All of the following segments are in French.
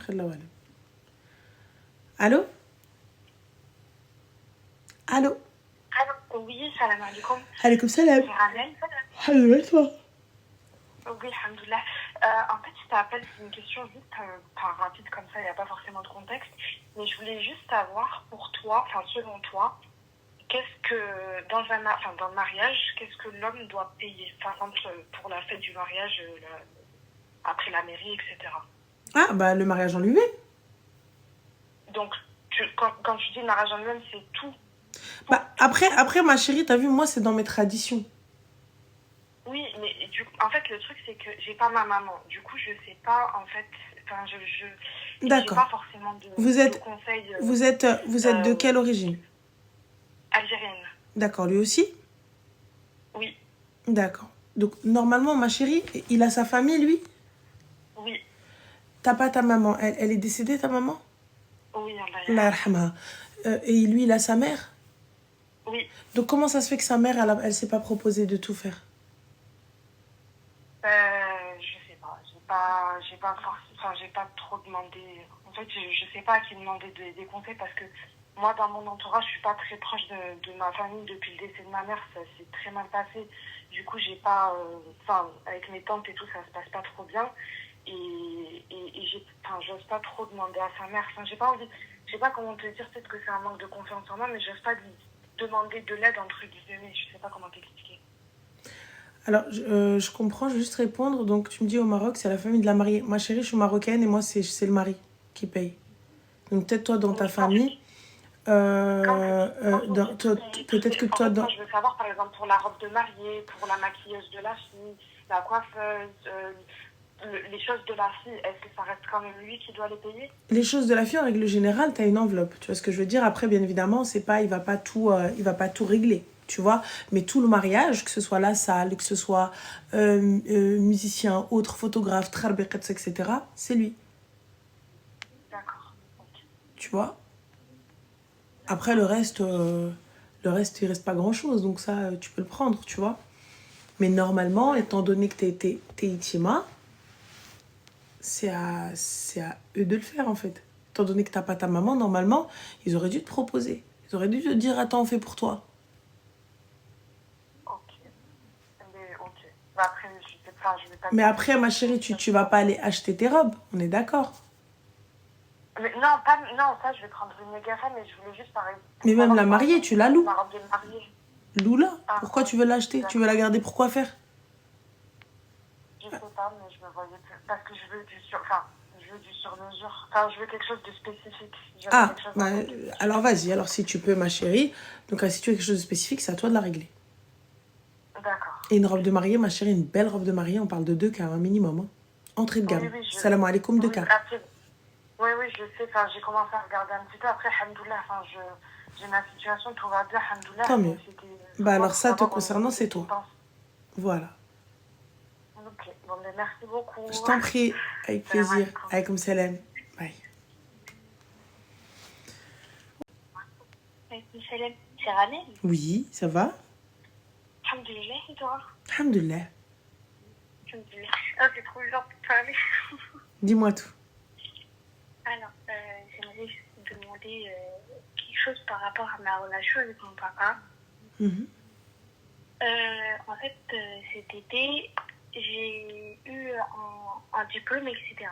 خلاوي. Allô? Allô? Oui, salam alaikum. Alaikum salam. C'est Ramel. Alhamdoulilah, toi? Oui, alhamdoulilah. En fait, je t'appelle, c'est une question juste rapide comme ça, il n'y a pas forcément de contexte. Mais je voulais juste savoir, pour toi, selon toi, qu'est-ce que, dans le mariage, qu'est-ce que l'homme doit payer? Par exemple, pour la fête du mariage, après la mairie, etc. Ah, bah le mariage en lui-même. Donc, quand tu dis le mariage en lui-même, c'est tout. Bah, après, ma chérie, t'as vu, moi, c'est dans mes traditions. Oui, mais en fait, le truc, c'est que j'ai pas ma maman. Du coup, je sais pas, en fait, D'accord. J'ai pas forcément de conseils. Vous êtes de quelle origine? Algérienne. D'accord, lui aussi? Oui. D'accord. Donc, normalement, ma chérie, il a sa famille, lui? Oui. T'as pas ta maman. Elle est décédée, ta maman? Oui, Allah yarhamha. Et lui, il a sa mère? Oui. Donc, comment ça se fait que sa mère, elle s'est pas proposée de tout faire? Je sais pas. J'ai pas trop demandé. En fait, je sais pas à qui demander des conseils parce que moi, dans mon entourage, je suis pas très proche de ma famille. Depuis le décès de ma mère, ça s'est très mal passé. Du coup, j'ai pas. Avec mes tantes et tout, ça se passe pas trop bien. Et j'ose pas trop demander à sa mère. Je sais pas comment te dire, peut-être que c'est un manque de confiance en moi, mais j'ose pas lui demander de l'aide, entre guillemets. Je sais pas comment t'expliquer. Alors, je comprends, je vais juste répondre. Donc, tu me dis au Maroc, c'est la famille de la mariée. Ma chérie, je suis marocaine et moi, c'est le mari qui paye. Donc, peut-être toi, dans ta famille, peut-être que toi, moi, je veux savoir, par exemple, pour la robe de mariée, pour la maquilleuse de la fille, la coiffeuse, les choses de la fille, est-ce que ça reste quand même lui qui doit les payer? Les choses de la fille, en règle générale, tu as une enveloppe. Tu vois ce que je veux dire? Après, bien évidemment, c'est pas, il va pas tout régler. Tu vois, mais tout le mariage, que ce soit la salle, que ce soit musicien, autre photographe, etc., c'est lui. D'accord. Okay. Tu vois? Après, le reste, il reste pas grand-chose. Donc ça, tu peux le prendre, tu vois? Mais normalement, étant donné que t'es Itima, c'est à eux de le faire, en fait. Étant donné que t'as pas ta maman, normalement, ils auraient dû te proposer. Ils auraient dû te dire, attends, on fait pour toi. Après, je vais pas... Mais après, ma chérie, tu vas pas aller acheter tes robes. On est d'accord. Mais non, ça, je vais prendre une méga femme, mais je voulais juste parler. Mais même la mariée, tu la loues. Ma robe de mariée. Loue-la. Pourquoi tu veux l'acheter? Tu veux la garder pour quoi faire? Je sais pas, mais je me voyais plus. Parce que je veux du sur-mesure. Je veux quelque chose de spécifique. Alors vas-y. Alors si tu peux, ma chérie. Donc si tu veux quelque chose de spécifique, c'est à toi de la régler. D'accord. Et une robe de mariée, ma chérie, une belle robe de mariée, on parle de 2K, un minimum. Hein. Entrée de gamme. Salam alaikum, 2K. Oui, je sais. J'ai commencé à regarder un petit peu. Après, alhamdoulilah, j'ai ma situation, tout va bien, alhamdoulilah. Tant mieux. Alors ça, te concernant, c'est toi. Voilà. Ok, bon, mais merci beaucoup. Je t'en prie, avec plaisir. Alaykoum salam. Bye. Alaykoum salam. C'est Ramel? Oui, ça va? Alhamdoulilah, et toi? Alhamdoulilah. Alhamdoulilah. Ah, c'est trop bizarre de parler. Dis-moi tout. Alors, j'aimerais juste te demander quelque chose par rapport à ma relation avec mon papa. En fait, cet été, j'ai eu un diplôme, etc.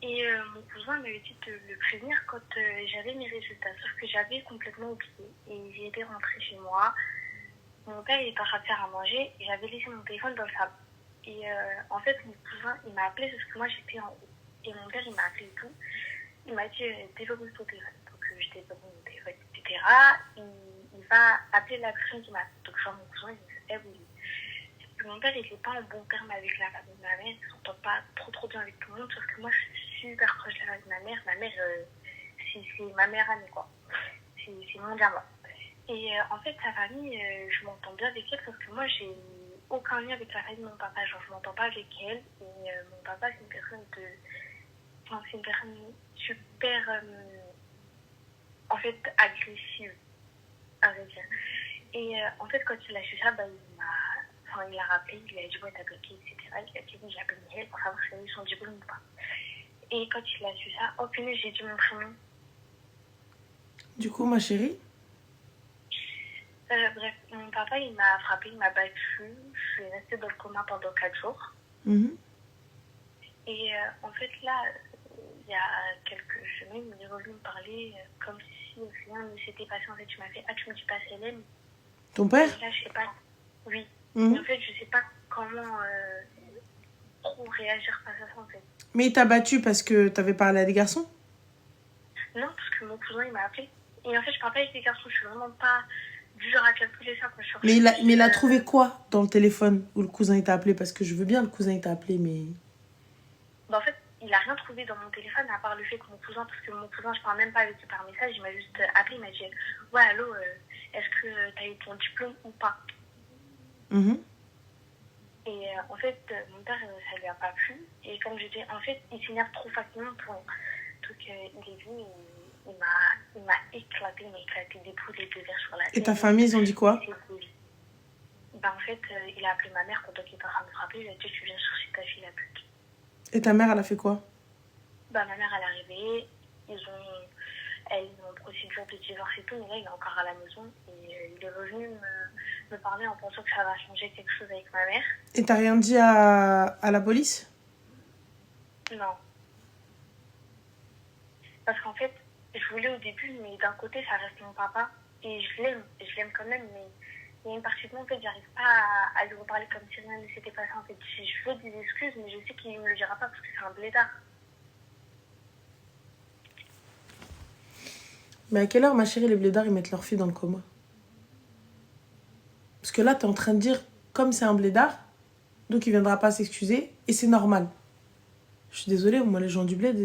Et mon cousin m'avait dit de le prévenir quand j'avais mes résultats. Sauf que j'avais complètement oublié. Et j'ai été rentrée chez moi. Mon père était en train de faire à manger et j'avais laissé mon téléphone dans le salon. Et en fait, mon cousin, il m'a appelé parce que moi, j'étais en haut. Et mon père, il m'a appelé et tout. Il m'a dit, déverrouille ton téléphone. Donc, je déverrouille mon téléphone, etc. Il va appeler la personne qui m'a appelé. Donc, genre, mon cousin, il me dit, oui. Mon père, il n'est pas en bon terme avec la famille de ma mère. Il ne s'entend pas trop bien avec tout le monde. Sauf que moi, je suis super proche avec ma mère. Ma mère, c'est ma mère amie, quoi. C'est mon gamin. Et en fait, sa famille, je m'entends bien avec elle. Sauf que moi, j'ai aucun lien avec la famille de mon papa. Genre, je m'entends pas avec elle. Et mon papa, c'est une personne super, en fait, agressive, à vrai dire. Et en fait, quand il a su ça, il l'a rappelé, il lui a dit, ouais, t'as bloqué, etc. Il a dit, oui, j'ai appelé Michel pour savoir si elle a eu son diplôme ou pas. Et quand il a su ça, oh punaise, j'ai dit mon prénom. Du coup, ma chérie, Bref, mon papa, il m'a frappé, il m'a battu. Je suis restée dans le coma pendant 4 jours. mhm. Et en fait, là, il y a quelques semaines, il est revenu me parler comme si rien ne s'était passé. En fait, tu m'as fait, ah, tu me dis pas Célène. Ton père? Et là, je sais pas. Oui. Mhm. Et en fait, je sais pas comment trop réagir face à ça, en fait. Mais il t'a battu parce que t'avais parlé à des garçons? Non, parce que mon cousin, il m'a appelé. Et en fait, je parle pas avec des garçons, je suis vraiment pas du genre à calculer ça quand je suis Mais il a trouvé quoi dans le téléphone où le cousin il t'a appelé? Parce que je veux bien le cousin il t'a appelé, mais... Bah, en fait, il a rien trouvé dans mon téléphone à part le fait que mon cousin, parce que mon cousin, je parle même pas avec lui par message, il m'a juste appelé, il m'a dit ouais, allô, est-ce que t'as eu ton diplôme ou pas? Mhm. Et en fait, mon père, ça lui a pas plu. Et comme je dis, en fait, il s'énerve trop facilement pour. Donc, il est venu, il m'a éclaté, des boules et des verres sur la tête. Et ta famille, ils ont dit quoi? Bah, en fait, il a appelé ma mère pendant qu'il était en train de me frapper. Il a dit, tu viens chercher ta fille, la pute. Et ta mère, elle a fait quoi? Bah, ma mère, elle est arrivée. Elle est en procédure de divorce et tout, mais là, il est encore à la maison. Et il est revenu me parler en pensant que ça va changer quelque chose avec ma mère. Et t'as rien dit à la police? Non. Parce qu'en fait, je voulais au début, mais d'un côté, ça reste mon papa. Et je l'aime quand même, mais il y a une partie de moi, en fait, j'arrive pas à lui reparler comme si rien ne s'était passé. En fait, je veux des excuses, mais je sais qu'il ne me le dira pas parce que c'est un blédard. Mais à quelle heure, ma chérie, les blédards, ils mettent leur fille dans le coma? Parce que là, t'es en train de dire, comme c'est un blédard, donc il viendra pas s'excuser, et c'est normal. Je suis désolée, moi, les gens du bled,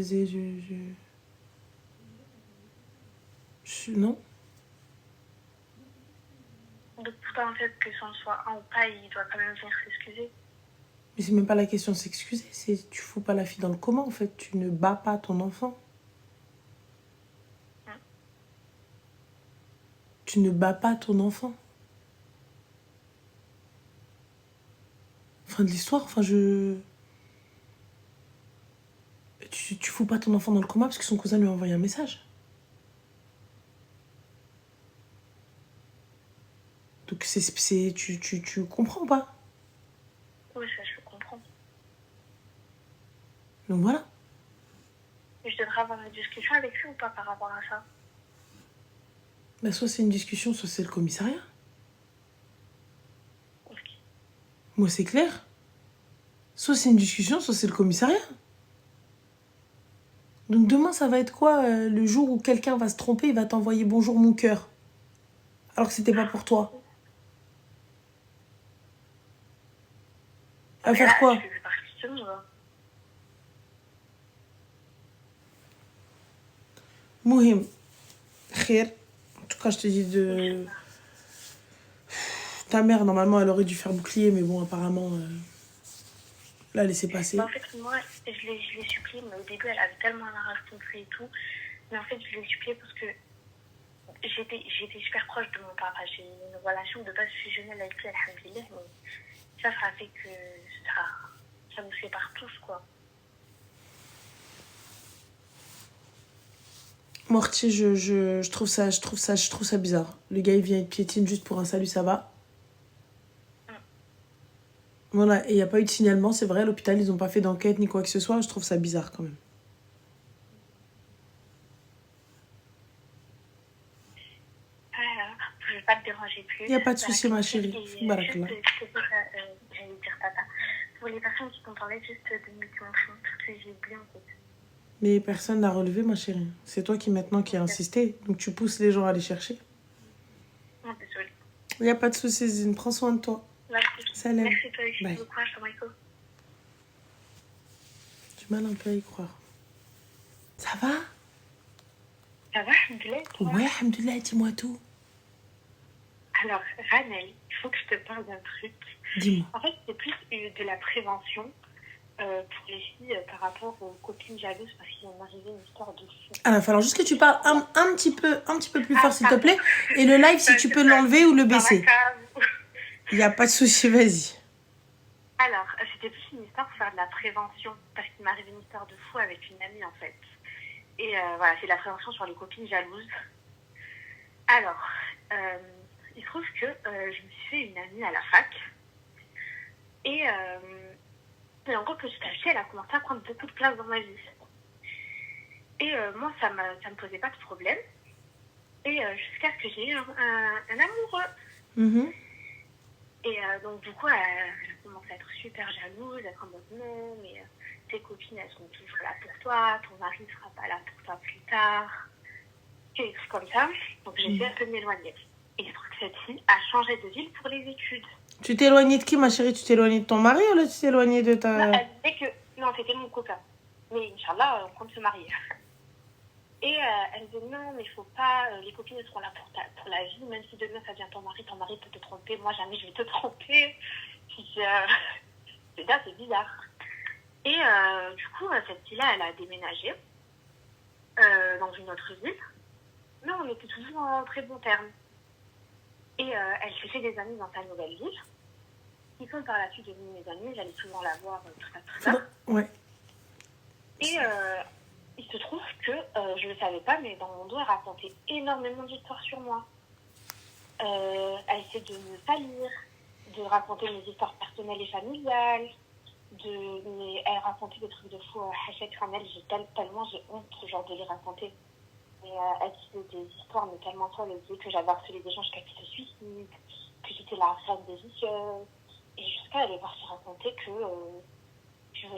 non. Donc pourtant, en fait, que ça en soit un ou pas, il doit quand même venir s'excuser. Mais c'est même pas la question de s'excuser, c'est tu fous pas la fille dans le coma, en fait. Tu ne bats pas ton enfant. Tu ne bats pas ton enfant. Fin de l'histoire, enfin, Tu fous pas ton enfant dans le coma parce que son cousin lui a envoyé un message. Donc tu comprends pas. Oui, ça, je comprends. Donc voilà. Et je devrais avoir une discussion avec lui ou pas par rapport à ça? Bah, soit c'est une discussion, soit c'est le commissariat. Ok. Moi, c'est clair. Soit c'est une discussion, soit c'est le commissariat. Donc demain, ça va être quoi le jour où quelqu'un va se tromper, il va t'envoyer bonjour mon cœur. Alors que c'était pas pour toi. À faire là, quoi? je fais partie de moi. Mouhim. Khair. En tout cas, je te dis de... Ta mère, normalement, elle aurait dû faire bouclier, mais bon, apparemment, l'a laissé passer. Bah, en fait, moi, je l'ai supplié, mais au début, elle avait tellement la rage contre lui et tout. Mais en fait, je l'ai supplié parce que j'étais super proche de mon papa. J'ai une relation de base fusionnelle avec lui, alhamdoulilah, mais ça fait que ça nous sépare tous, quoi. Mortier, je trouve ça bizarre. Le gars, il vient, il te piétine juste pour un salut, ça va. Voilà, et il n'y a pas eu de signalement, c'est vrai, à l'hôpital, ils n'ont pas fait d'enquête ni quoi que ce soit. Je trouve ça bizarre quand même. Je ne vais pas te déranger plus. Il n'y a pas de souci, ma chérie. Barakallah. J'allais dire tata. Pour les personnes qui t'ont parlé, juste de me montrer parce que j'ai oublié en fait. Mais personne n'a relevé, ma chérie. C'est toi qui maintenant qui as insisté. Donc tu pousses les gens à aller chercher. Non, désolée. Il n'y a pas de souci, Zine. Prends soin de toi. Merci. Salam. Merci toi aussi. Bye. Bon courage, Tamarico. J'ai mal un peu à y croire. Ça va? Ça va, alhamdoulilah? Ouais, alhamdoulilah, dis-moi tout. Alors, Ranel, il faut que je te parle d'un truc. Dis-moi. En fait, c'est plus de la prévention pour les filles par rapport aux copines jalouses parce qu'il m'est arrivé une histoire de fou. Ah, il va falloir juste que tu parles un petit peu plus fort, s'il te plaît. Et le live, si tu peux l'enlever ou le baisser. Il n'y a pas de souci, vas-y. Alors, c'était plus une histoire pour faire de la prévention. Parce qu'il m'arrive une histoire de fou avec une amie, en fait. Et voilà, c'est de la prévention sur les copines jalouses. Alors, il se trouve que je me suis fait une amie à la fac. Et en gros, petit à petit, elle a commencé à prendre beaucoup de place dans ma vie. Et moi, ça me posait pas de problème. Et jusqu'à ce que j'ai eu un amoureux. Mhm. Et donc, du coup, elle a commencé à être super jalouse, à être en mode non, mais tes copines, elles sont toujours là pour toi, ton mari ne sera pas là pour toi plus tard. Et des trucs comme ça. Donc, j'ai essayé un peu de m'éloigner. Et je trouve que cette fille a changé de ville pour les études. Tu t'es éloignée de qui, ma chérie? Tu t'es éloignée de ton mari ou là tu t'es éloignée de ta... Non, elle disait que... Non, c'était mon copain. Mais Inch'Allah, on compte se marier. Et elle disait non, mais il faut pas, les copines seront là pour la vie, même si demain ça devient ton mari peut te tromper, moi jamais je vais te tromper. Puis, là, c'est bizarre. Et du coup, cette fille-là, elle a déménagé dans une autre ville. Mais on était toujours en très bons termes. Et elle s'est fait des amis dans sa nouvelle ville. Qui sont par la suite devenus mes amis, j'allais souvent la voir, tout ça. Ouais. Et il se trouve que, je ne le savais pas, mais dans mon dos, elle racontait énormément d'histoires sur moi. Elle essayait de me salir, de raconter mes histoires personnelles et familiales. Mais elle racontait des trucs de fou. Hachette Ramel, tellement j'ai honte genre, de les raconter. Mais elle disait des histoires mais tellement folles. Elle disait que j'avais harcelé des gens jusqu'à qui se suicident, que j'étais la reine des vicieuses. Et jusqu'à elle est partie raconter que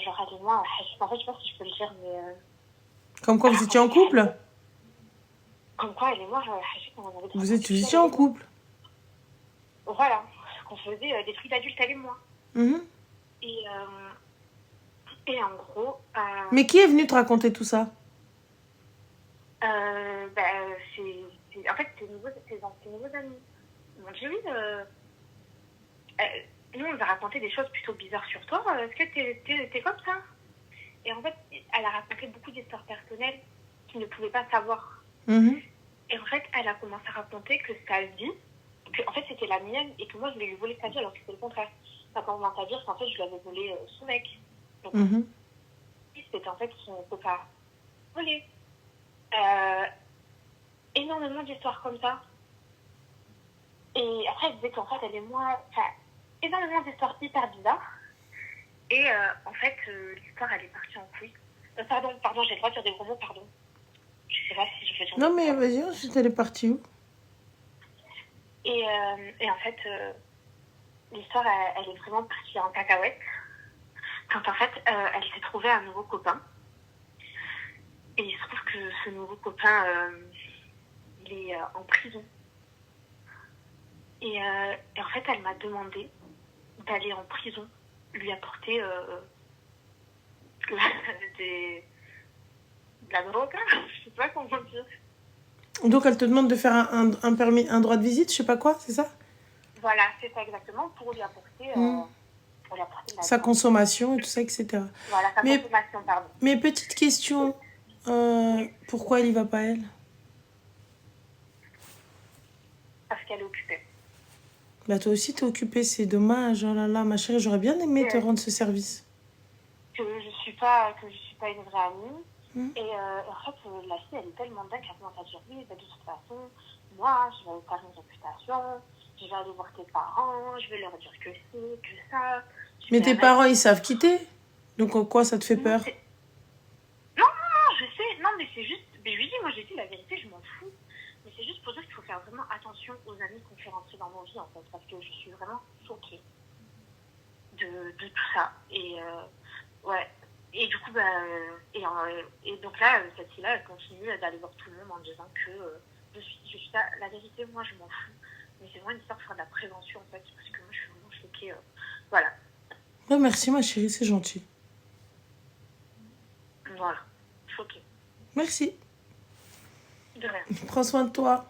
genre elle et moi, en fait je sais pas si je peux le dire, mais Comme quoi vous étiez en couple? Comme quoi elle et moi, on avait Vous étiez en couple? Voilà, qu'on faisait des trucs d'adultes elle et moi. Mhm. Et en gros... Mais qui est venu te raconter tout ça? En fait, tes nouveaux amis. Ils m'ont dit oui, nous on nous a raconté des choses plutôt bizarres sur toi. Est-ce que t'es comme ça? Et en fait, elle a raconté beaucoup d'histoires personnelles qu'ils ne pouvaient pas savoir. Mhm. Et en fait, elle a commencé à raconter que sa vie, que en fait c'était la mienne et que moi je lui ai volé sa vie alors que c'était le contraire. Ça commence à dire qu'en fait je lui avais volé son mec. Donc c'était en fait son copain volé. Énormément d'histoires comme ça. Et après elle disait qu'en fait elle et moi, énormément d'histoires hyper bizarres. Et en fait l'histoire elle est partie en couille. Pardon, j'ai le droit de dire des gros mots, pardon. Je sais pas si je fais dire. Non mais vas-y, ensuite elle est partie où? Et en fait, l'histoire, elle est vraiment partie en cacahuète. Quand en fait, elle s'est trouvée un nouveau copain. Et il se trouve que ce nouveau copain, il est en prison. Et en fait, elle m'a demandé d'aller en prison, lui apporter de la drogue, je sais pas comment dire. Donc elle te demande de faire un permis, un droit de visite, je sais pas quoi, c'est ça? Voilà, c'est ça exactement, pour lui apporter, sa consommation et tout ça, etc. Voilà, sa consommation, pardon. Mais petite question, pourquoi elle y va pas, elle? Parce qu'elle est occupée. Bah toi aussi t'es occupée, c'est dommage. Oh là là, ma chérie, j'aurais bien aimé te rendre ce service. Que je suis pas une vraie amie. Et en fait, la fille, elle est tellement dingue qu'elle commence à dire oui, de toute façon, moi, je vais faire une réputation, je vais aller voir tes parents, je vais leur dire que c'est, que ça. Mais tes parents, ils savent quitter. Donc en quoi ça te fait peur? Non, je sais. Non, mais c'est juste... Mais je lui dis, moi, j'ai dit la vérité, je m'en fous. Mais c'est juste pour dire qu'il faut faire vraiment attention aux amis qu'on fait rentrer dans nos vies, en fait. Parce que je suis vraiment choquée de tout ça. Et ouais. Et du coup, et donc là, cette fille-là, elle continue d'aller voir tout le monde en disant que je suis là. La vérité, moi, je m'en fous. Mais c'est vraiment une histoire de faire de la prévention, en fait. Parce que moi, je suis vraiment choquée. Voilà. Ouais, merci, ma chérie, c'est gentil. Voilà. Choquée. Merci. De rien. Prends soin de toi.